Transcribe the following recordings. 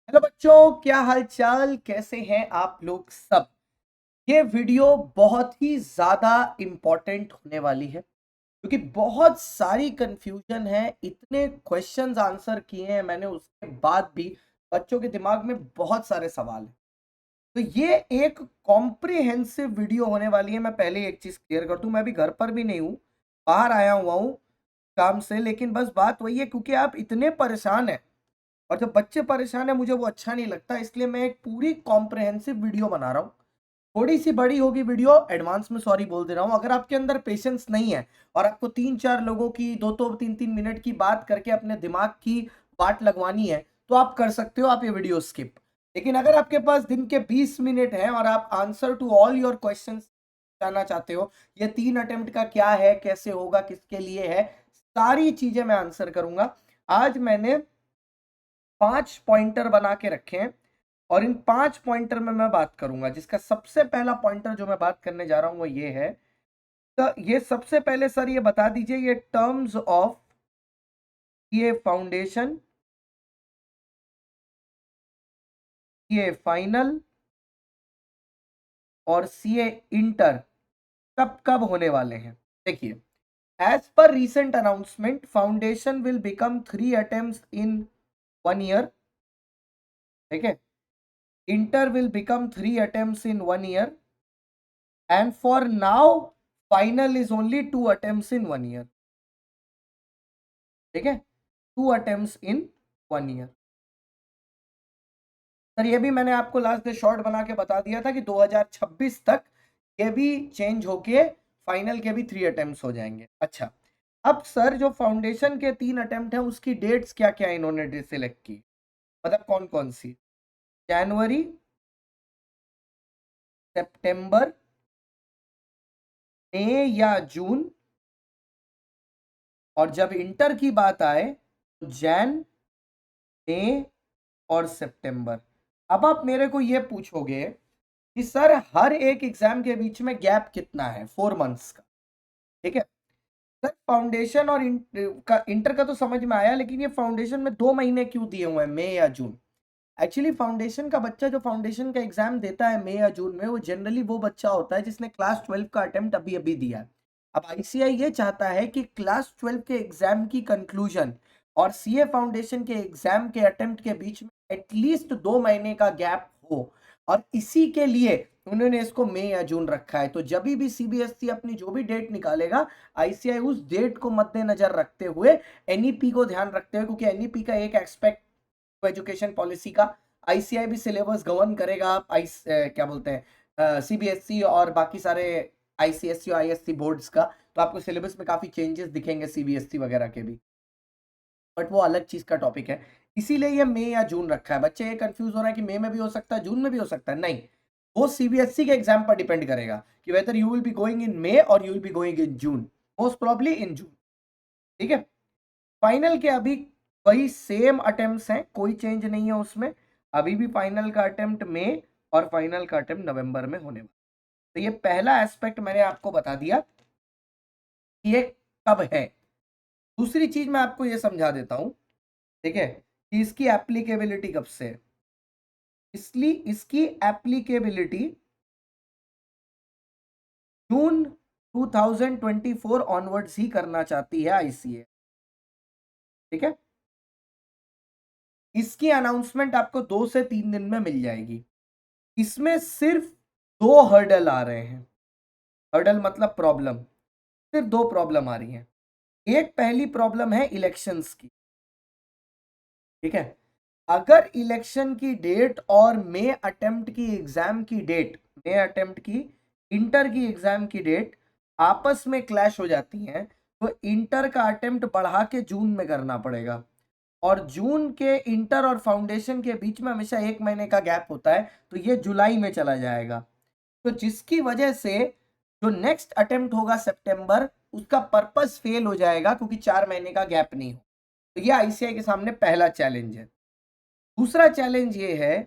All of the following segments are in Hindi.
हेलो बच्चों, क्या हाल चाल, कैसे हैं आप लोग सब। ये वीडियो बहुत ही ज्यादा इंपॉर्टेंट होने वाली है क्योंकि बहुत सारी कंफ्यूजन है। इतने क्वेश्चंस आंसर किए हैं मैंने, उसके बाद भी बच्चों के दिमाग में बहुत सारे सवाल हैं। तो ये एक कॉम्प्रिहेंसिव वीडियो होने वाली है। मैं पहले एक चीज क्लियर कर दूं, मैं अभी घर पर भी नहीं हूं, बाहर आया हुआ हूं काम से। लेकिन बस बात वही है, क्योंकि आप इतने परेशान हैं और जब बच्चे परेशान है मुझे वो अच्छा नहीं लगता, इसलिए मैं एक पूरी कॉम्प्रिहेंसिव वीडियो बना रहा हूँ। थोड़ी सी बड़ी होगी वीडियो, एडवांस में सॉरी बोल दे रहा हूँ। अगर आपके अंदर पेशेंस नहीं है और आपको 3-4 लोगों की 2-3 मिनट की बात करके अपने दिमाग की बात लगवानी है तो आप कर सकते हो, आप ये वीडियो स्किप। लेकिन अगर आपके पास दिन के 20 मिनट हैं और आप answer to all your question जानना चाहते हो, ये 3 अटेम्प्ट का क्या है, कैसे होगा, किसके लिए है, सारी चीजें मैं आंसर करूंगा। आज मैंने 5 पॉइंटर बना के रखे हैं और इन 5 पॉइंटर में मैं बात करूंगा। जिसका सबसे पहला पॉइंटर जो मैं बात करने जा रहा हूं वो ये है। तो ये सबसे पहले सर ये बता दीजिए, ये टर्म्स ऑफ ये फाउंडेशन, ये फाइनल और सीए इंटर कब कब होने वाले हैं। देखिए, as per recent announcement foundation will become 3 attempts in 1 year. ठीक है, inter will become 3 attempts in 1 year and for now final is only 2 attempts in 1 year. ठीक है, 2 attempts in 1 year। सर ये भी मैंने आपको लास्ट डे शॉर्ट बना के बता दिया था कि 2026 तक ये भी चेंज होके फाइनल के भी 3 अटेम्प्ट्स हो जाएंगे। अच्छा, अब सर जो फाउंडेशन के 3 अटेम्प्ट हैं उसकी डेट्स क्या क्या इन्होंने सिलेक्ट की, मतलब कौन कौन सी। जनवरी, सितंबर, मई या जून, और जब इंटर की बात आए तो जैन, मई और सितंबर। अब आप मेरे को ये पूछोगे कि सर हर एक एग्जाम के बीच में गैप कितना है, 4 मंथ्स का। ठीक है सर, फाउंडेशन और इंटर का तो समझ में आया, लेकिन ये फाउंडेशन में 2 महीने क्यों दिए हुए हैं, मई या जून। एक्चुअली फाउंडेशन का बच्चा जो फाउंडेशन का एग्जाम देता है मई या जून में, वो जनरली वो बच्चा होता है जिसने क्लास 12 का अटेम्प्ट अभी अभी दिया है। अब आईसीआई ये चाहता है कि क्लास 12 के एग्जाम की कंक्लूजन और सीए फाउंडेशन के एग्जाम के अटेम्प्ट के बीच में एटलीस्ट 2 महीने का गैप हो, और इसी के लिए उन्होंने इसको मई या जून रखा है। तो जब भी सीबीएसई अपनी जो भी डेट निकालेगा, आईसीआई उस डेट को मद्देनजर रखते हुए, एनईपी को ध्यान रखते हुए, क्योंकि एनईपी का एक एक्सपेक्ट एजुकेशन पॉलिसी का आईसीआई भी सिलेबस गवर्न करेगा। क्या बोलते हैं, सीबीएसई और बाकी सारे आईसीएसई और आईएससी बोर्ड्स का। तो आपको सिलेबस में काफी चेंजेस दिखेंगे सीबीएसई वगैरह के भी, बट वो अलग चीज का टॉपिक है। इसीलिए ये मई या जून रखा है। बच्चे ये कंफ्यूज हो रहा है कि मई में भी हो सकता है, जून में भी हो सकता है। नहीं, वो सीबीएसई के एग्जाम पर डिपेंड करेगा कि whether you will be going in May और you will be going in June, most probably in June. ठीक है, फाइनल के अभी वही सेम अटेम्प्ट्स हैं, कोई चेंज नहीं है उसमें। अभी भी फाइनल का अटेम्प्ट मई और फाइनल का अटेम्प्ट नवंबर में होने वाला। तो ये पहला एस्पेक्ट मैंने आपको बता दिया कि ये कब है। दूसरी चीज मैं आपको ये समझा देता हूं, ठीक है, कि इसकी एप्लीकेबिलिटी कब से है। इसलिए इसकी एप्लीकेबिलिटी जून 2024 ऑनवर्ड्स ही करना चाहती है आईसीए। ठीक है, इसकी अनाउंसमेंट आपको 2 से 3 दिन में मिल जाएगी। इसमें सिर्फ 2 हर्डल आ रहे हैं। हर्डल मतलब प्रॉब्लम, सिर्फ 2 प्रॉब्लम आ रही हैं। एक पहली प्रॉब्लम है इलेक्शंस की। ठीक है, अगर इलेक्शन की डेट और मे अटेम्प्ट की एग्जाम की डेट, मे अटेम्प्ट की इंटर की एग्जाम की डेट आपस में क्लैश हो जाती हैं, तो इंटर का अटेम्प्ट बढ़ा के जून में करना पड़ेगा। और जून के इंटर और फाउंडेशन के बीच में हमेशा 1 महीने का गैप होता है, तो ये जुलाई में चला जाएगा। तो जिसकी वजह से जो नेक्स्ट अटेम्प्ट होगा सितंबर, उसका पर्पस फेल हो जाएगा, क्योंकि 4 महीने का गैप नहीं हो। तो ये आईसीआई के सामने पहला चैलेंज है। दूसरा चैलेंज ये है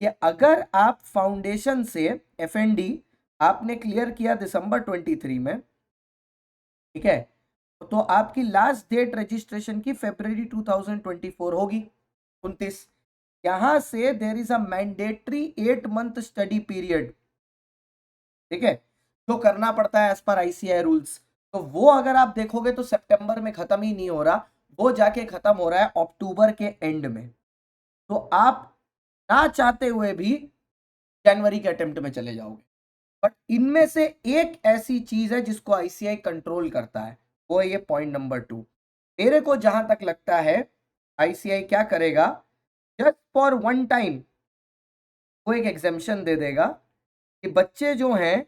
कि अगर आप फाउंडेशन से एफएनडी आपने क्लियर किया दिसंबर 23 में, ठीक है, तो आपकी लास्ट डेट रजिस्ट्रेशन की फरवरी 2024 होगी, 29, यहां से there is a mandatory 8 month study period, ठीक है, जो करना पड़ता है एज पर आईसीआई रूल्स। तो वो अगर आप देखोगे तो सितंबर में खत्म ही नहीं हो रहा, वो जाके खत्म हो रहा है अक्टूबर के एंड में। तो आप ना चाहते हुए भी जनवरी के अटेम्प्ट में चले जाओगे। बट इनमें से एक ऐसी चीज है जिसको आईसीआई कंट्रोल करता है, वो है ये पॉइंट नंबर 2। मेरे को जहां तक लगता है आईसीआई क्या करेगा, जस्ट फॉर वन टाइम वो एक एग्जेम्पशन दे देगा कि बच्चे जो हैं,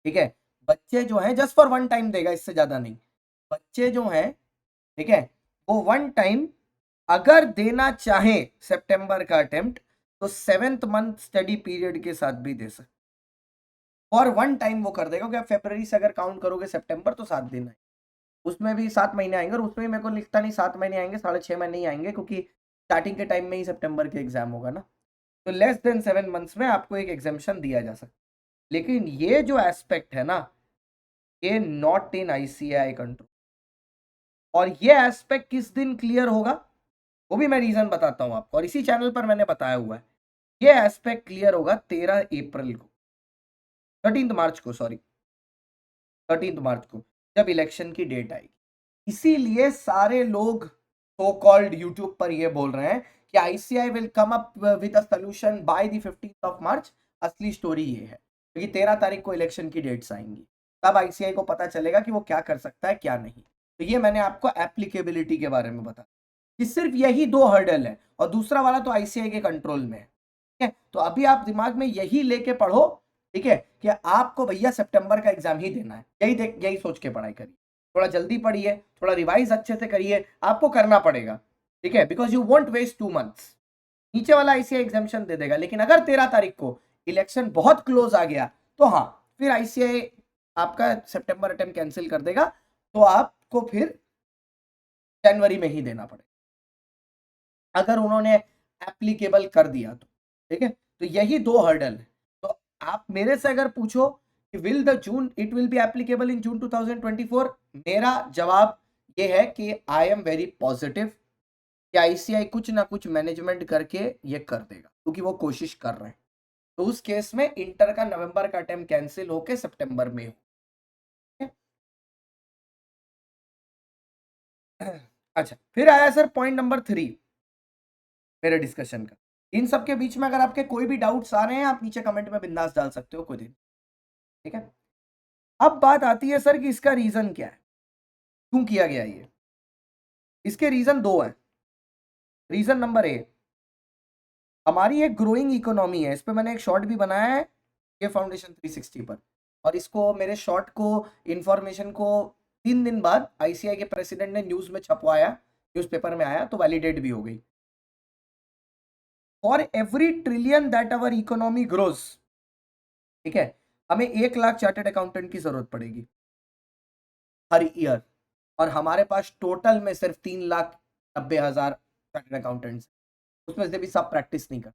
ठीक है, बच्चे जो हैं जस्ट फॉर वन टाइम देगा, इससे ज्यादा नहीं। बच्चे जो हैं, ठीक है, वो वन टाइम अगर देना चाहे सितंबर का अटेम्प्ट तो 7th मंथ स्टडी पीरियड के साथ भी दे सकते, और वन टाइम वो कर देगा। क्योंकि आप फरवरी से अगर काउंट करोगे सितंबर तो 7 दिन है, उसमें भी 7 महीने आएंगे, और उसमें भी मेरे को लिखता नहीं 7 महीने आएंगे, 6.5 महीने ही आएंगे, क्योंकि स्टार्टिंग के टाइम में ही सितंबर के एग्जाम होगा ना। तो लेस देन 7 मंथ्स में आपको एक एग्जामेशन दिया जा सकता है। लेकिन ये जो एस्पेक्ट है ना, ये नॉट इन आईसीआई कंट्रोल। और ये एस्पेक्ट किस दिन क्लियर होगा वो भी मैं रीजन बताता हूं आपको, और इसी चैनल पर मैंने बताया हुआ है। ये एस्पेक्ट क्लियर होगा 13 अप्रैल को, 13 मार्च को, सॉरी 13 मार्च को, जब इलेक्शन की डेट आएगी। इसीलिए सारे लोग सो कॉल्ड यूट्यूब पर ये बोल रहे हैं कि ICI will come up with a solution by the 15th of March. असली स्टोरी ये है क्योंकि 13 तारीख को इलेक्शन की डेट्स आएंगी, तब आईसीआई को पता चलेगा कि वो क्या कर सकता है क्या नहीं। तो ये मैंने आपको एप्लीकेबिलिटी के बारे में बताया कि सिर्फ यही 2 हर्डल है, और दूसरा वाला तो आईसीआई के कंट्रोल में है। ठीक है, तो अभी आप दिमाग में यही लेके पढ़ो, ठीक है, कि आपको भैया सितंबर का एग्जाम ही देना है, यही सोच के पढ़ाई करिए। थोड़ा जल्दी पढ़िए, थोड़ा रिवाइज अच्छे से करिए, आपको करना पड़ेगा, ठीक है, because you won't waste 2 months. नीचे वाला आईसीआई एग्जामिशन दे देगा, लेकिन अगर 13 तारीख को इलेक्शन बहुत क्लोज आ गया तो हाँ, फिर आईसीआई आपका सितंबर अटेम्प्ट कैंसिल कर देगा, तो आपको फिर जनवरी में ही देना पड़ेगा अगर उन्होंने एप्लीकेबल कर दिया तो। ठीक है, तो यही 2 हर्डल है। तो आप मेरे से अगर पूछो कि will the June it will be applicable in June 2024, मेरा जवाब ये है कि आई एम वेरी पॉजिटिव कि आईसीआई कुछ ना कुछ मैनेजमेंट करके ये कर देगा, क्योंकि वो कोशिश कर रहे हैं। तो उस केस में इंटर का नवंबर का अटेम्प्ट कैंसिल होके सितंबर में हो। अच्छा, फिर आया सर पॉइंट नंबर 3 मेरे डिस्कशन का। इन सब के बीच में अगर आपके कोई भी डाउट्स आ रहे हैं, आप नीचे कमेंट में बिंदास डाल सकते हो कोई दिन। ठीक है, अब बात आती है सर कि इसका रीजन क्या है, क्यों किया गया ये। इसके रीजन 2 हैं। रीजन नंबर ए, हमारी एक ग्रोइंग इकोनॉमी है। इस पे मैंने एक शॉर्ट भी बनाया है ये फाउंडेशन 360 पर, और इसको मेरे शॉर्ट को इंफॉर्मेशन को 3 दिन बाद आईसीआई के प्रेसिडेंट ने न्यूज में छपवाया, न्यूज़पेपर में आया, तो वैलिडेट भी हो गई। For every trillion that our economy grows, ठीक है, हमें 1 लाख चार्टर्ड अकाउंटेंट की जरूरत पड़ेगी हर ईयर, और हमारे पास टोटल में सिर्फ 3,90,000 चार्टर्ड अकाउंटेंट्स, उसमें से भी सब प्रैक्टिस नहीं कर,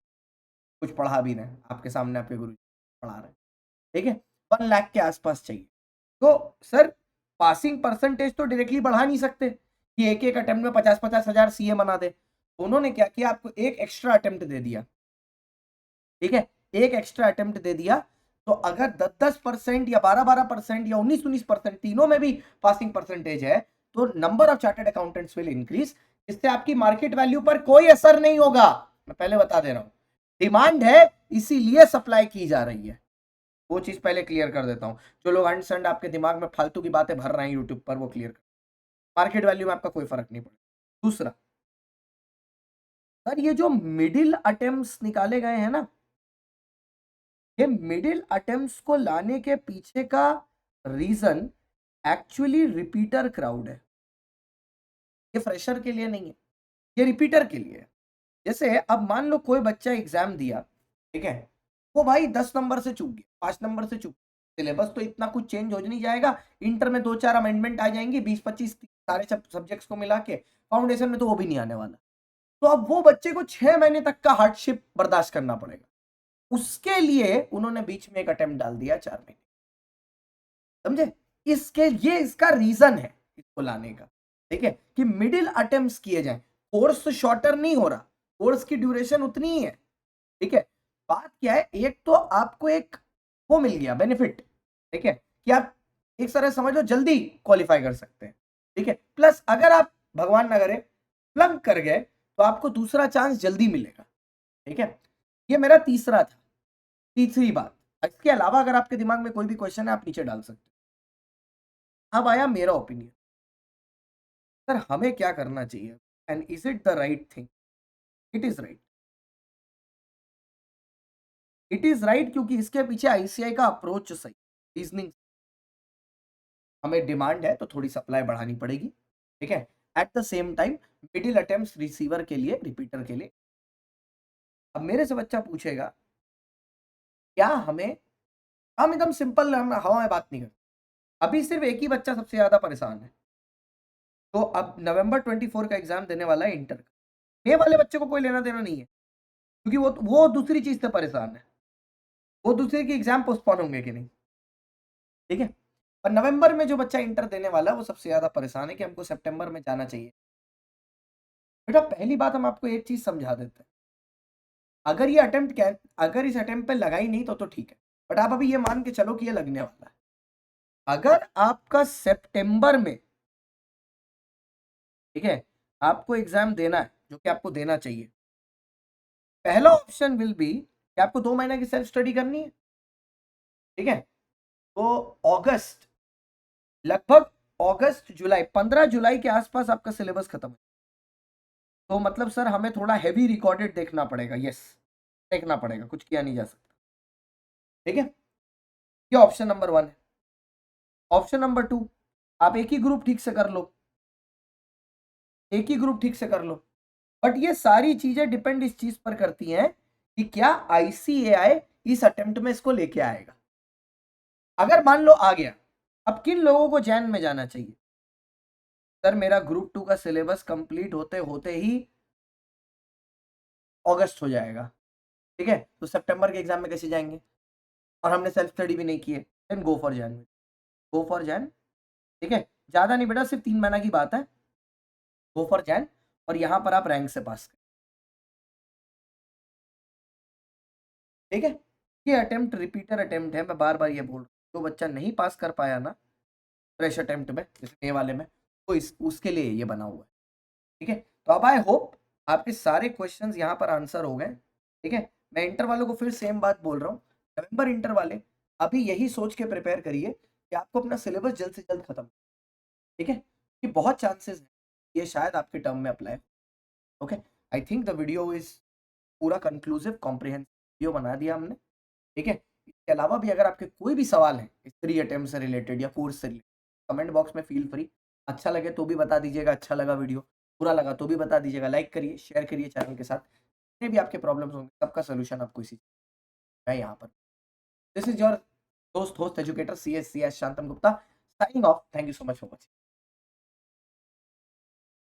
कुछ पढ़ा भी नहीं, आपके सामने आपके गुरु पढ़ा रहे हैं। ठीक है, 1 लाख के आसपास चाहिए। तो सर पासिंग परसेंटेज तो डायरेक्टली बढ़ा नहीं सकते कि एक एक अटेम्प्ट में 50-50 हजार सीए बना दे। तो उन्होंने क्या किया, आपको एक एक्स्ट्रा अटेम्प्ट दे दिया। ठीक है, एक एक्स्ट्रा अटेम्प्ट दे दिया, तो अगर 10-10% या 12-12% या 19-19% तीनों में भी पासिंग परसेंटेज है, तो number of chartered accountants will increase. इससे आपकी मार्केट वैल्यू पर कोई असर नहीं होगा, मैं पहले बता दे रहा हूं। डिमांड है इसीलिए सप्लाई की जा रही है, वो चीज पहले क्लियर कर देता हूं। जो लोग अंडरस्टैंड आपके दिमाग में फालतू की बातें भर रहे हैं यूट्यूब पर, वो क्लियर कर, मार्केट वैल्यू में आपका कोई फर्क नहीं पड़ेगा। दूसरा सर, ये जो मिडिल अटेम्प्ट्स निकाले गए हैं ना, ये मिडिल अटेम्प्ट्स को लाने के पीछे का रीजन एक्चुअली रिपीटर क्राउड है। ये फ्रेशर के लिए नहीं है, ये रिपीटर के लिए है। जैसे अब मान लो कोई बच्चा एग्जाम दिया, ठीक है, वो भाई 10 नंबर से चूक गया, 5 नंबर से चूक, सिलेबस तो इतना कुछ चेंज हो नहीं जाएगा, इंटर में 2-4 अमेंडमेंट आ जाएंगी, 20-25 सारे सब्जेक्ट्स को मिला के, फाउंडेशन में तो वो भी नहीं आने वाला। तो अब वो बच्चे को 6 महीने तक का हार्डशिप बर्दाश्त करना पड़ेगा, उसके लिए उन्होंने बीच में एक अटेम्प्ट डाल दिया 4 महीने। समझे, इसके ये इसका रीजन है इसको लाने का। ठीक है, कि मिडिल अटेम्प्ट्स किए जाएं, कोर्स शॉर्टर नहीं हो रहा, कोर्स की ड्यूरेशन उतनी ही है, ठीक है। बात क्या है, एक तो आपको एक वो मिल गया बेनिफिट, ठीक है, कि आप एक तरह समझ लो जल्दी क्वालिफाई कर सकते हैं, ठीक है। प्लस अगर आप भगवान ना करे फ्लंक कर गए तो आपको दूसरा चांस जल्दी मिलेगा, ठीक है। ये मेरा तीसरा था, तीसरी बात। इसके अलावा अगर आपके दिमाग में कोई भी क्वेश्चन है आप नीचे डाल सकते हैं। अब आया मेरा ओपिनियन, सर हमें क्या करना चाहिए and is it the right thing? It is right, it is right, क्योंकि इसके पीछे आईसीआई का अप्रोच सही, रीजनिंग। हमें डिमांड है तो थोड़ी सप्लाई बढ़ानी पड़ेगी, ठीक है। At the same time middle attempt receiver के लिए, रिपीटर के लिए। अब मेरे से बच्चा पूछेगा क्या हमें, हम एकदम सिंपल, हम हवा में बात नहीं करते। अभी सिर्फ एक ही बच्चा सबसे ज्यादा परेशान है, तो अब नवंबर 24 का एग्जाम देने वाला है इंटर का। ये वाले बच्चे को कोई लेना देना नहीं है, क्योंकि वो दूसरी चीज से परेशान है, वो दूसरे की एग्जाम पोस्टपोन होंगे कि नहीं, ठीक है। और नवंबर में जो बच्चा इंटर देने वाला है वो सबसे ज्यादा परेशान है कि हमको सितंबर में जाना चाहिए। बेटा पहली बात हम आपको एक चीज समझा देते हैं, अगर ये अटेम्प्ट अगर इस अटेम्प्ट पे लगा ही नहीं तो ठीक है, बट आप अभी ये मान के चलो कि ये लगने वाला है। अगर आपका सितंबर में, ठीक है, आपको एग्जाम देना है, जो कि आपको देना चाहिए, पहला ऑप्शन विल बी कि आपको 2 महीने की सेल्फ स्टडी करनी है, ठीक है। तो अगस्त, लगभग अगस्त जुलाई, 15 जुलाई के आसपास आपका सिलेबस खत्म है। तो मतलब सर हमें थोड़ा हैवी रिकॉर्डेड देखना पड़ेगा, यस, देखना पड़ेगा, कुछ किया नहीं जा सकता, ठीक है। ये ऑप्शन नंबर 1 है। ऑप्शन नंबर 2, आप एक ही ग्रुप ठीक से कर लो, एक ही ग्रुप ठीक से कर लो। बट ये सारी चीजें डिपेंड इस चीज पर करती हैं कि क्या आईसीएआई इस अटेम्प्ट में इसको लेके आएगा। अगर मान लो आ गया, अब किन लोगों को जैन में जाना चाहिए? सर मेरा ग्रुप 2 का सिलेबस कंप्लीट होते होते ही अगस्त हो जाएगा, ठीक है, तो सितंबर के एग्जाम में कैसे जाएंगे? और हमने सेल्फ स्टडी भी नहीं की है, then go for Jain, go for Jain, ठीक है। ज्यादा नहीं बेटा, सिर्फ 3 महीना की बात है, गो फॉर जैन, और यहां पर आप रैंक से पास करें, ठीक है। ये अटेम्प्ट रिपीटर अटेम्प्ट है, मैं बार बार ये बोल रहा हूँ, जो बच्चा नहीं पास कर पाया ना फ्रेश अटेम्प्ट में, जैसे ए वाले में, तो उसके लिए ये बना हुआ है, ठीक है। तो अब आई होप आपके सारे क्वेश्चंस यहाँ पर आंसर हो गए, ठीक है। मैं इंटर वालों को फिर सेम बात बोल रहा हूँ, नवंबर इंटर वाले अभी यही सोच के प्रिपेयर करिए कि आपको अपना सिलेबस जल्द से जल्द खत्म, ठीक है, कि बहुत चांसेस है ये शायद आपके टर्म में apply. Okay, I think the video is पूरा कंक्लूसिव कॉम्प्रिहेंसिव वीडियो बना दिया हमने, ठीक है। इसके अलावा भी अगर आपके कोई भी सवाल है इस 3 अटेम्प्ट से रिलेटेड या कोर्स से रिलेटेड, कमेंट बॉक्स में फील फ्री, अच्छा लगे तो भी बता दीजिएगा, अच्छा लगा वीडियो, बुरा लगा तो भी बता दीजिएगा, लाइक करिए, शेयर करिए चैनल के साथ। जितने भी आपके प्रॉब्लम्स होंगे सबका सोल्यूशन आपको इसी है यहाँ पर। दिस इज योर दोस्त host educator C S Shantam Gupta, signing off. Thank you so much for watching.